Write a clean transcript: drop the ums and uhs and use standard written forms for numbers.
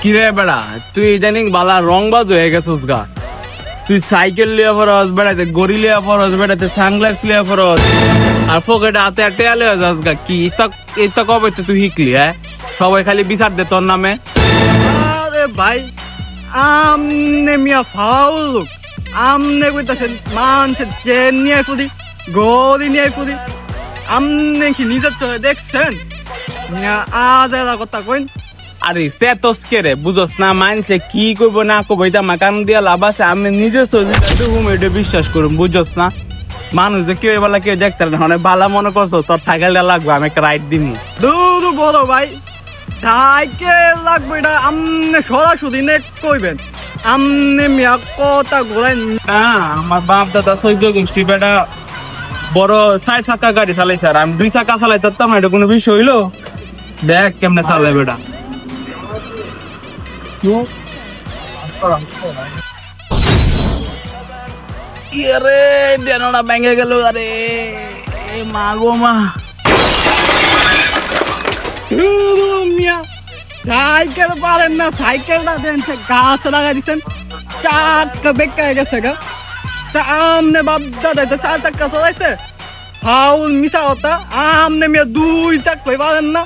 কিরে বেড়া তুই ইদানিং বালা রংবাজ হয়ে গেছিস গা। তুই সাইকেল লিয়ে ফরস বেড়াতে, গড়ি লিয়ে ফরস বেড়াতে, সানগ্লাস লিয়ে ফরস, আর পকেটে হাতে টেয়া লিয়ে যাস গা। কি এটা কবে তো তুই শিখলি? হ্যাঁ, সবাই খালি বিচার দে তোর নামে। আরে ভাই, আমনে মিয়া ফাউল লোক। আমনে কইতাছেন মানুষের চেন নিয়ে ফুদি, গড়ি নিয়ে ফুদি। আমনে কি নিজের চোখে দেখছেন? মিয়া আজ এলা কথা কইন। আরে সে তোস কে রে, বুঝস না মানছে কি করবো না করবো এটা আমার কান দিয়া লাভ আছে। আমি নিজে এটা বিশ্বাস করুম, বুঝস না? মানুষ যে কেউ এবার কেউ দেখতে না, অনেক ভালো মনে করছো তোর সাইকেলটা লাগবে, আমি একটা রাইড দিমু। দূর বড় ভাই, সাইকেল লাগবে এটা আমনে সরাসরি নে কইবেন। আমনে মিয়া কথা ঘোরাই না, আমার বাপ দাদা সৈদ্য গোষ্ঠী বেটা বড় ৬ চাকা গাড়ি চালাইছে, আর আমি ২ চাকা চালাই তার এটা কোনো বিষয় হইলো? দেখ কেমনে চালাই বেটা। আরে ডেনোটা ভেঙে গেল, আরে মা গো মা। মিয়া সাইকেল পারেন না, সাইকেলটা দেন সে গাছ লাগাই দিচ্ছেন, চাক্কা বেকায় গেছে গা। আমনে বাপ দাদা তো ৪ চাক্কা চলাইছে, ফাউল মিশা হতা। আমনে মিয়া ২ চাক্কাই পারেন না।